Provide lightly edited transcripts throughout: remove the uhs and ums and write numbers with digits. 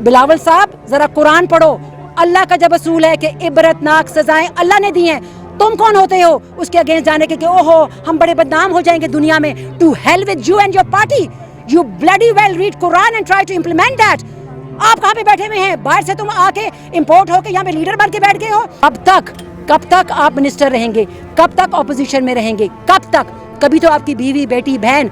बिलावल साहब जरा कुरान पढ़ो। अल्लाह का जब असूल है कि इबरतनाक सजाएं अल्लाह ने दी हैं, तुम कौन होते हो उसके अगेंस्ट जाने के कि ओहो हम बड़े बदनाम हो जाएंगे दुनिया में। To hell with you and your party, you bloody well read Quran and try to implement that. आप कहाँ पे बैठे हुए हैं? बाहर से तुम आके इंपोर्ट होके यहाँ पे लीडर बन के बैठ गए हो। कब तक आप मिनिस्टर रहेंगे? कब तक ऑपोजिशन में रहेंगे? कब तक? कभी तो आपकी बीवी, बेटी, बहन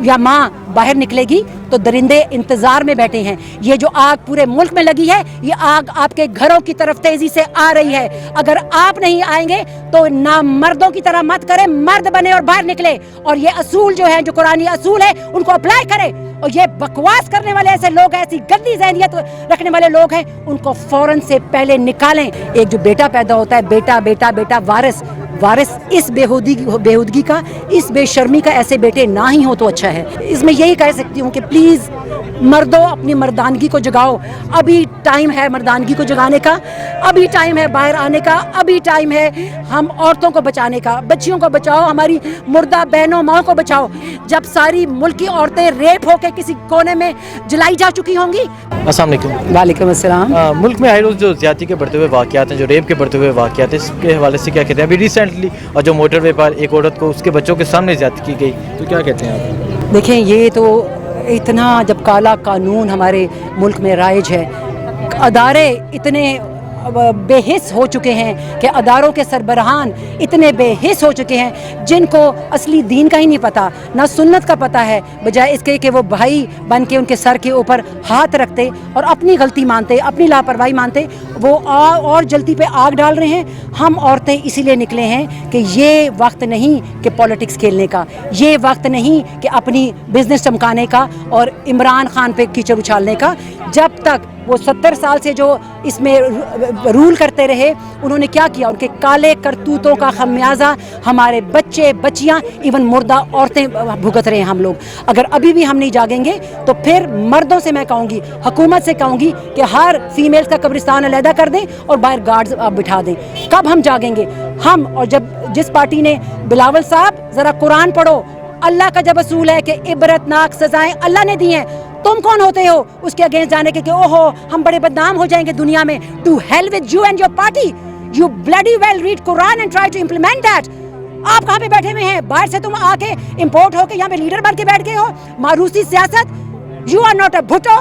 या माँ बाहर निकलेगी तो दरिंदे इंतजार में बैठे हैं। ये जो आग पूरे मुल्क में लगी है, ये आग आपके घरों की तरफ तेजी से आ रही है। अगर आप नहीं आएंगे तो ना मर्दों की तरह मत करें, मर्द बने और बाहर निकले और ये असूल जो है, जो कुरानी असूल है, उनको अप्लाई करें। और ये बकवास करने वाले ऐसे लोग हैं, ऐसी गंदी ज़हनियत रखने वाले लोग हैं, उनको फौरन से पहले निकालें। एक जो बेटा पैदा होता है, बेटा बेटा बेटा वारिस इस बेहूदगी का, इस बेशर्मी का ऐसे बेटे ना ही हो तो अच्छा है। इसमें यही कह सकती हूँ कि प्लीज़ मर्दों अपनी मर्दानगी को जगाओ। अभी टाइम है मर्दानगी को जगाने का, अभी टाइम है बाहर आने का, अभी टाइम है हम औरतों को बचाने का। बच्चियों को बचाओ, हमारी मुर्दा बहनों माँ को बचाओ। जब सारी मुल्क की औरतें रेप होकर किसी कोने में जलाई जा चुकी होंगी। अस्सलाम वालेकुम। वालेकुम अस्सलाम। मुल्क में आए रोज़ जो ज़्यादती के बढ़ते हुए वाक़यात हैं, जो रेप के बढ़ते हुए वाक़यात हैं, इसके हवाले से क्या कहते हैं? अभी रिसेंटली और जो मोटरवे पर एक औरत को उसके बच्चों के सामने ज़्यादती की गई, तो क्या कहते हैं आप? देखें, ये तो इतना जब काला कानून हमारे मुल्क में राइज है, अदारे इतने बेहिस हो चुके हैं कि अदारों के सरबराहान इतने बेहिस हो चुके हैं जिनको असली दीन का ही नहीं पता, ना सुन्नत का पता है। बजाय इसके कि वो भाई बन के उनके सर के ऊपर हाथ रखते और अपनी गलती मानते, अपनी लापरवाही मानते, वो और जल्दी पे आग डाल रहे हैं। हम औरतें इसीलिए निकले हैं कि ये वक्त नहीं कि पॉलिटिक्स खेलने का, ये वक्त नहीं कि अपनी बिजनेस चमकाने का और इमरान खान पे कीचड़ उछालने का। जब तक वो 70 साल से जो इसमें रूल करते रहे, उन्होंने क्या किया? उनके काले करतूतों का खमियाजा हमारे बच्चे, बच्चियां, इवन मुर्दा औरतें भुगत रहे हैं हम लोग। अगर अभी भी हम नहीं जागेंगे तो फिर मर्दों से मैं कहूँगी, हुकूमत से कहूँगी कि हर फीमेल्स का कब्रिस्तान अलहदा कर दें और बाहर गार्ड्स बिठा दें। कब हम जागेंगे? हम और जब जिस पार्टी ने, बिलावल साहब ज़रा कुरान पढ़ो। अल्लाह का जब असूल है कि इबरतनाक सजाएं अल्लाह ने दी हैं, तुम कौन होते हो उसके अगेंस्ट जाने के कि ओहो हम बड़े बदनाम हो जाएंगे दुनिया में। To hell with you and your party, you bloody well read Quran and try to implement that. आप कहाँ पे बैठे हुए हैं? बाहर से तुम आके इंपोर्ट होके यहाँ पे लीडर बन के बैठ गए हो। मारूसी सियासत। You are not a Bhutto,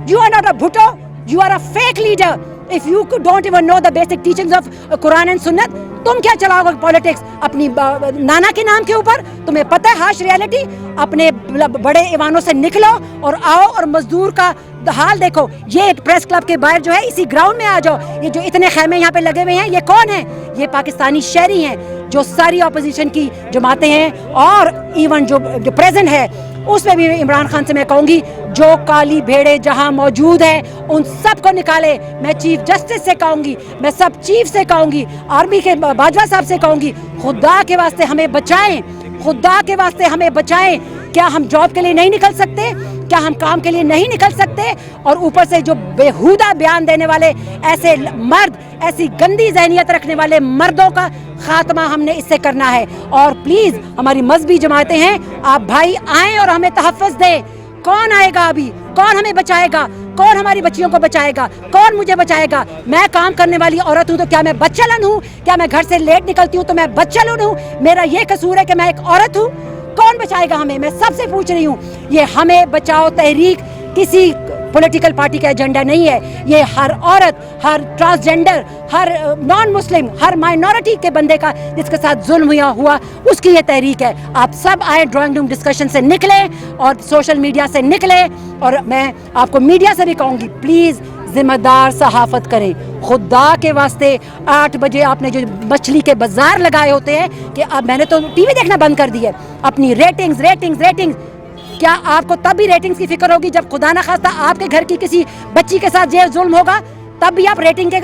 you are not a Bhutto, you are a fake leader. If you don't even know the basic teachings of Quran and सुन्नत, तुम क्या चलाओगे पॉलिटिक्स अपनी नाना के नाम के ऊपर? तुम्हें पता है हाश रियलिटी? अपने बड़े ईवानों से निकलो और आओ और मजदूर का हाल देखो। ये एक प्रेस क्लब के बाहर जो है, इसी ग्राउंड में आ जाओ। ये जो इतने खैमे यहाँ पे लगे हुए हैं, ये कौन है? ये पाकिस्तानी शहरी हैं जो सारी अपोजिशन की जमातें हैं और इवन जो प्रेजेंट है उसमें भी इमरान खान से मैं कहूँगी, जो काली भेड़े जहाँ मौजूद हैं उन सब को निकाले। मैं चीफ जस्टिस से कहूँगी, मैं सब चीफ से कहूँगी, आर्मी के बाजवा साहब से कहूँगी, खुदा के वास्ते हमें बचाएं, खुदा के वास्ते हमें बचाएं। क्या हम जॉब के लिए नहीं निकल सकते? क्या हम काम के लिए नहीं निकल सकते? और ऊपर से जो बेहुदा बयान देने वाले ऐसे मर्द, ऐसी गंदी ज़हनियत रखने वाले मर्दों का खात्मा हमने इससे करना है। और प्लीज़ हमारी मजहबी जमातें हैं, आप भाई आएँ और हमें तहफ़्फ़ुज़ दें। कौन आएगा अभी? कौन हमें बचाएगा? कौन हमारी बच्चियों को बचाएगा? कौन मुझे बचाएगा? मैं काम करने वाली औरत हूँ तो क्या मैं बदचलन हूँ? क्या मैं घर से लेट निकलती हूँ तो मैं बदचलन हूँ? मेरा ये कसूर है कि मैं एक औरत हूँ? कौन बचाएगा हमें? मैं सबसे पूछ रही हूँ। ये हमें बचाओ तहरीक किसी पॉलिटिकल पार्टी का एजेंडा नहीं है। ये हर औरत, हर ट्रांसजेंडर, हर नॉन मुस्लिम, हर माइनॉरिटी के बंदे का जिसके साथ जुल्म हुआ उसकी ये तहरीक है। आप सब आए, ड्राइंग रूम डिस्कशन से निकले और सोशल मीडिया से निकले। और मैं आपको मीडिया से भी कहूँगी, प्लीज़ जिम्मेदार सहाफ़त करें। खुदा के वास्ते 8 बजे आपने जो मछली के बाजार लगाए होते हैं कि अब मैंने तो टीवी देखना बंद कर दी है। अपनी रेटिंग्स क्या आपको तब भी रेटिंग्स की फिक्र होगी जब खुदा ना खास्ता आपके घर की किसी बच्ची के साथ ये जुल्म होगा? तब भी आप रेटिंग के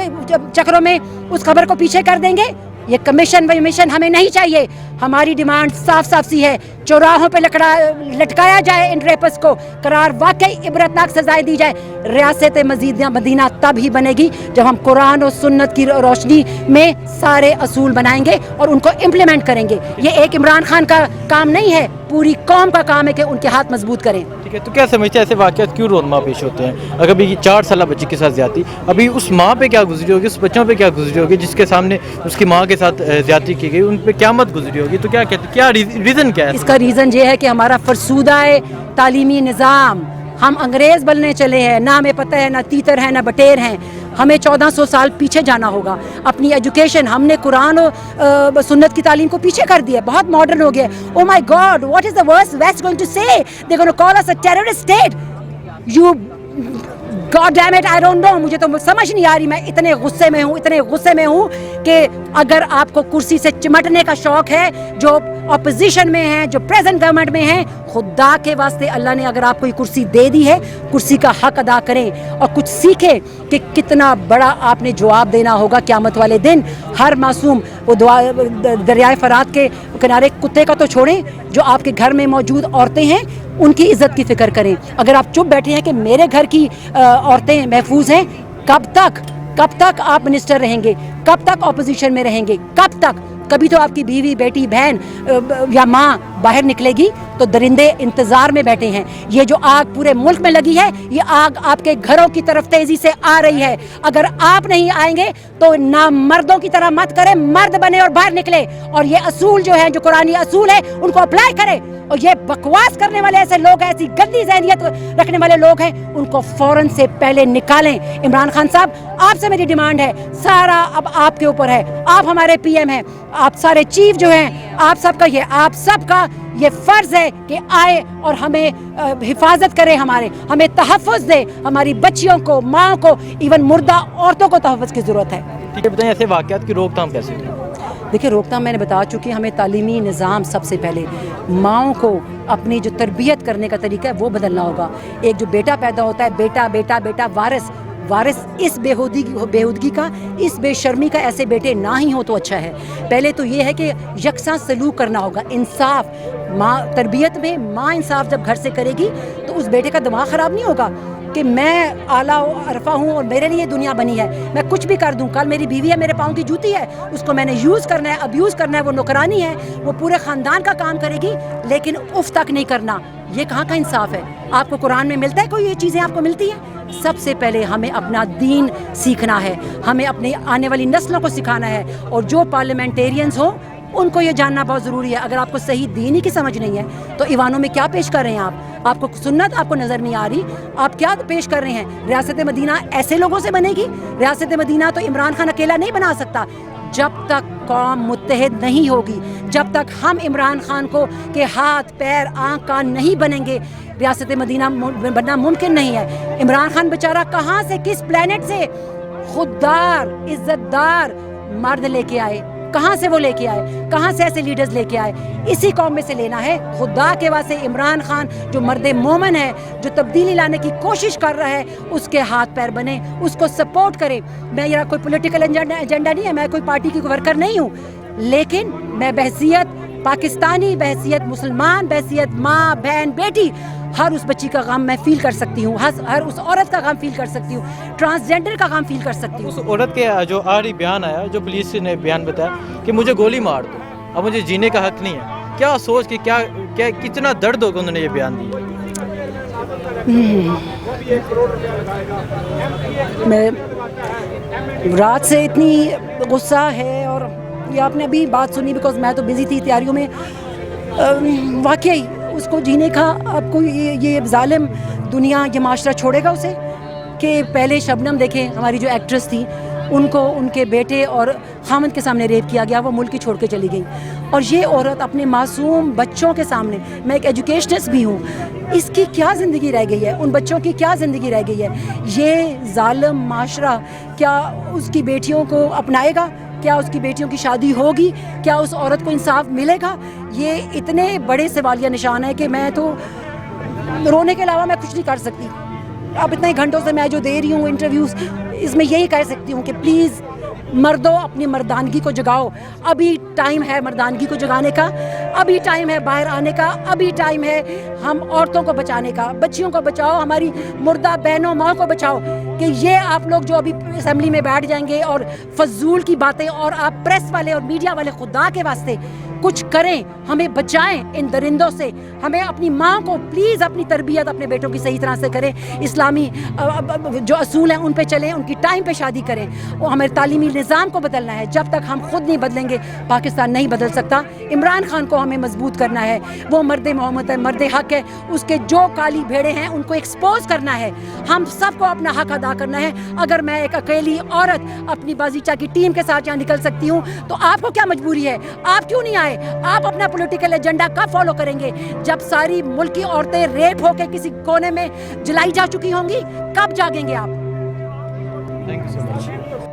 चक्रों में उस खबर को पीछे कर देंगे? ये कमीशन वमीशन हमें नहीं चाहिए। हमारी डिमांड साफ सी है, चौराहों पे लटकाया जाए इन रेपस को, करार वाकई इबरतनाक सजाएं दी जाए। रियासत मदीना तब ही बनेगी जब हम कुरान और सुन्नत की रोशनी में सारे असूल बनाएंगे और उनको इम्प्लीमेंट करेंगे। ये एक इमरान खान का काम नहीं है, पूरी कौम का काम है कि उनके हाथ मजबूत करें। ठीक है, तो क्या समझते हैं ऐसे वाक़यात क्यों रोनमा पेश होते हैं? अगर अभी 4 साल बच्ची के साथ ज़्यादती, अभी उस माँ पे क्या गुजरी होगी, उस बच्चों पे क्या गुजरी होगी जिसके सामने उसकी माँ के साथ ज़्यादती की गई, उन पे क़यामत गुजरी होगी? तो क्या कहते, क्या रीज़न क्या है? इसका रीज़न ये है कि हमारा फरसूदा तालीमी निज़ाम, हम अंग्रेज़ बनने चले हैं, ना हमें पता है, ना तीतर है, ना बटेर हैं। हमें 1400 साल पीछे जाना होगा। अपनी एजुकेशन हमने कुरान और सुन्नत की तालीम को पीछे कर दिया, बहुत मॉडर्न हो गया। Oh my God, what is the west going to say? They are going to call us a terrorist state. You God damn it, I don't know, मुझे तो समझ नहीं आ रही। मैं इतने गुस्से में हूँ कि अगर आपको कुर्सी से चिमटने का शौक है, जो अपोजिशन में हैं, जो प्रेजेंट गवर्नमेंट में हैं, खुदा के वास्ते अल्लाह ने अगर आपको ये कुर्सी दे दी है, कुर्सी का हक अदा करें और कुछ सीखें कि कितना बड़ा आपने जवाब देना होगा क़यामत वाले दिन। हर मासूम, वो दरियाए फरात के किनारे कुत्ते का तो छोड़ें, जो आपके घर में मौजूद औरतें हैं उनकी इज़्ज़त की फ़िक्र करें। अगर आप चुप बैठे हैं कि मेरे घर की औरतें महफूज हैं, कब तक आप मिनिस्टर रहेंगे? कब तक अपोजिशन में रहेंगे? कब तक? कभी तो आपकी बीवी, बेटी, बहन या माँ बाहर निकलेगी तो दरिंदे इंतज़ार में बैठे हैं। ये जो आग पूरे मुल्क में लगी है, ये आग आपके घरों की तरफ तेज़ी से आ रही है। अगर आप नहीं आएंगे तो ना मर्दों की तरह मत करें, मर्द बने और बाहर निकले और ये असूल जो है, जो कुरानी असूल है, उनको अप्लाई करें। और ये बकवास करने वाले ऐसे लोग हैं, ऐसी गंदी ज़हनियत रखने वाले लोग हैं, उनको फ़ौरन से पहले निकालें। इमरान खान साहब, आपसे मेरी डिमांड है, सारा अब आपके ऊपर है। आप हमारे पीएम हैं, आप सारे चीफ जो हैं, आप सबका ये फ़र्ज़ है कि आए और हमें हिफाजत करें, हमें तहफ़्फ़ुज़ दे, हमारी बच्चियों को, माँ को, इवन मुर्दा औरतों को तहफ़्फ़ुज़ की ज़रूरत है। ठीक है, बताइए ऐसे वाक़यात की रोकथाम कैसे होगी? देखिए, रोकथाम मैंने बता चुकी, हमें तालीमी निज़ाम सबसे पहले माँओं को अपनी जो तरबियत करने का तरीका है वो बदलना होगा। एक जो बेटा पैदा होता है, बेटा वारिस इस बेहूदगी का, इस बेशर्मी का ऐसे बेटे ना ही हो तो अच्छा है। पहले तो ये है कि यकसा सलूक करना होगा, इंसाफ। माँ तरबियत में माँ इंसाफ जब घर से करेगी तो उस बेटे का दिमाग ख़राब नहीं होगा कि मैं आला अरफा हूँ और मेरे लिए दुनिया बनी है, मैं कुछ भी कर दूँ। कल मेरी बीवी है, मेरे पाँव की जूती है, उसको मैंने यूज़ करना है, अब्यूज़ करना है, वो नौकरानी है, वो पूरे ख़ानदान का काम करेगी, लेकिन उफ़ तक नहीं करना। ये कहाँ का इंसाफ है? आपको कुरान में मिलता है कोई ये चीज़ें आपको मिलती हैं? सबसे पहले हमें अपना दीन सीखना है, हमें अपनी आने वाली नस्लों को सिखाना है। और जो पार्लियामेंटेरियंस हों उनको ये जानना बहुत ज़रूरी है। अगर आपको सही दीन ही की समझ नहीं है तो ईवानों में क्या पेश कर रहे हैं आप? आपको सुन्नत आपको नज़र नहीं आ रही, आप क्या पेश कर रहे हैं? रियासत मदीना ऐसे लोगों से बनेगी? रियासत मदीना तो इमरान खान अकेला नहीं बना सकता। जब तक कौम मुत्तहिद नहीं होगी, जब तक हम इमरान खान को के हाथ, पैर, आँख, कान नहीं बनेंगे, रियासत मदीना बनना मुमकिन नहीं है। इमरान खान बेचारा कहाँ से, किस प्लेनेट से खुददार, इज़्ज़तदार मर्द लेके आए? कहाँ से वो लेके आए? कहाँ से ऐसे लीडर्स लेके आए? इसी कौम में से लेना है। खुदा के वास्ते इमरान खान जो मर्द मोमन है, जो तब्दीली लाने की कोशिश कर रहा है, उसके हाथ पैर बने, उसको सपोर्ट करें। मैं यार कोई पॉलिटिकल एजेंडा नहीं है, मैं कोई पार्टी की वर्कर नहीं हूँ, लेकिन मैं बहसियत पाकिस्तानी, बहसियत मुसलमान, बहसियत माँ, बहन, बेटी, हर उस बच्ची का गम मैं फील कर सकती हूँ, हर उस औरत का गम फील कर सकती हूँ, ट्रांसजेंडर का गम फील कर सकती हूँ। उस औरत के जो आखिरी बयान आया, जो पुलिस ने बयान बताया कि मुझे गोली मार दो, अब मुझे जीने का हक नहीं है, क्या सोच के क्या कितना दर्द होगा उन्होंने ये बयान दिया? मैं रात से इतनी गुस्सा है, और ये आपने अभी बात सुनी, बिकॉज मैं तो बिजी थी तैयारियों में। वाकई उसको जीने का, अब कोई ये जालिम दुनिया, ये माशरा छोड़ेगा उसे? कि पहले शबनम देखें, हमारी जो एक्ट्रेस थी, उनको उनके बेटे और खामद के सामने रेप किया गया, वो मुल्क ही छोड़ के चली गई, और ये औरत अपने मासूम बच्चों के सामने, मैं एक एजुकेशनिस्ट भी हूँ, इसकी क्या ज़िंदगी रह गई है? उन बच्चों की क्या ज़िंदगी रह गई है? ये जालिम माशरा क्या उसकी बेटियों को अपनाएगा? क्या उसकी बेटियों की शादी होगी? क्या उस औरत को इंसाफ मिलेगा? ये इतने बड़े सवालिया निशान है कि मैं तो रोने के अलावा मैं कुछ नहीं कर सकती। अब इतने घंटों से मैं जो दे रही हूँ इंटरव्यूज़, इसमें यही कह सकती हूँ कि प्लीज़ मर्दों, अपनी मर्दानगी को जगाओ। अभी टाइम है मर्दानगी को जगाने का, अभी टाइम है बाहर आने का, अभी टाइम है हम औरतों को बचाने का। बच्चियों को बचाओ, हमारी मुर्दा बहनों, माँ को बचाओ। कि ये आप लोग जो अभी असेंबली में बैठ जाएंगे और फजूल की बातें, और आप प्रेस वाले और मीडिया वाले, खुदा के वास्ते کچھ کریں, ہمیں بچائیں ان درندوں سے. ہمیں اپنی ماں کو پلیز اپنی تربیت اپنے بیٹوں کی صحیح طرح سے کریں, اسلامی جو اصول ہیں ان پہ چلیں, ان کی ٹائم پہ شادی کریں. وہ ہمیں تعلیمی نظام کو بدلنا ہے. جب تک ہم خود نہیں بدلیں گے پاکستان نہیں بدل سکتا. عمران خان کو ہمیں مضبوط کرنا ہے, وہ مرد محمد ہے, مرد حق ہے, اس کے جو کالی بھیڑے ہیں ان کو ایکسپوز کرنا ہے. ہم سب کو اپنا حق ادا کرنا ہے. اگر میں ایک اکیلی عورت اپنی بازیچہ کی ٹیم کے ساتھ یہاں نکل سکتی ہوں تو آپ کو کیا مجبوری ہے؟ آپ کیوں نہیں آئے؟ آپ اپنا پولیٹیکل ایجنڈا کب فالو کریں گے؟ جب ساری ملک کی عورتیں ریپ ہو کے کسی کونے میں جلائی جا چکی ہوں گی, کب جاگیں گے آپ؟ Thank you so much.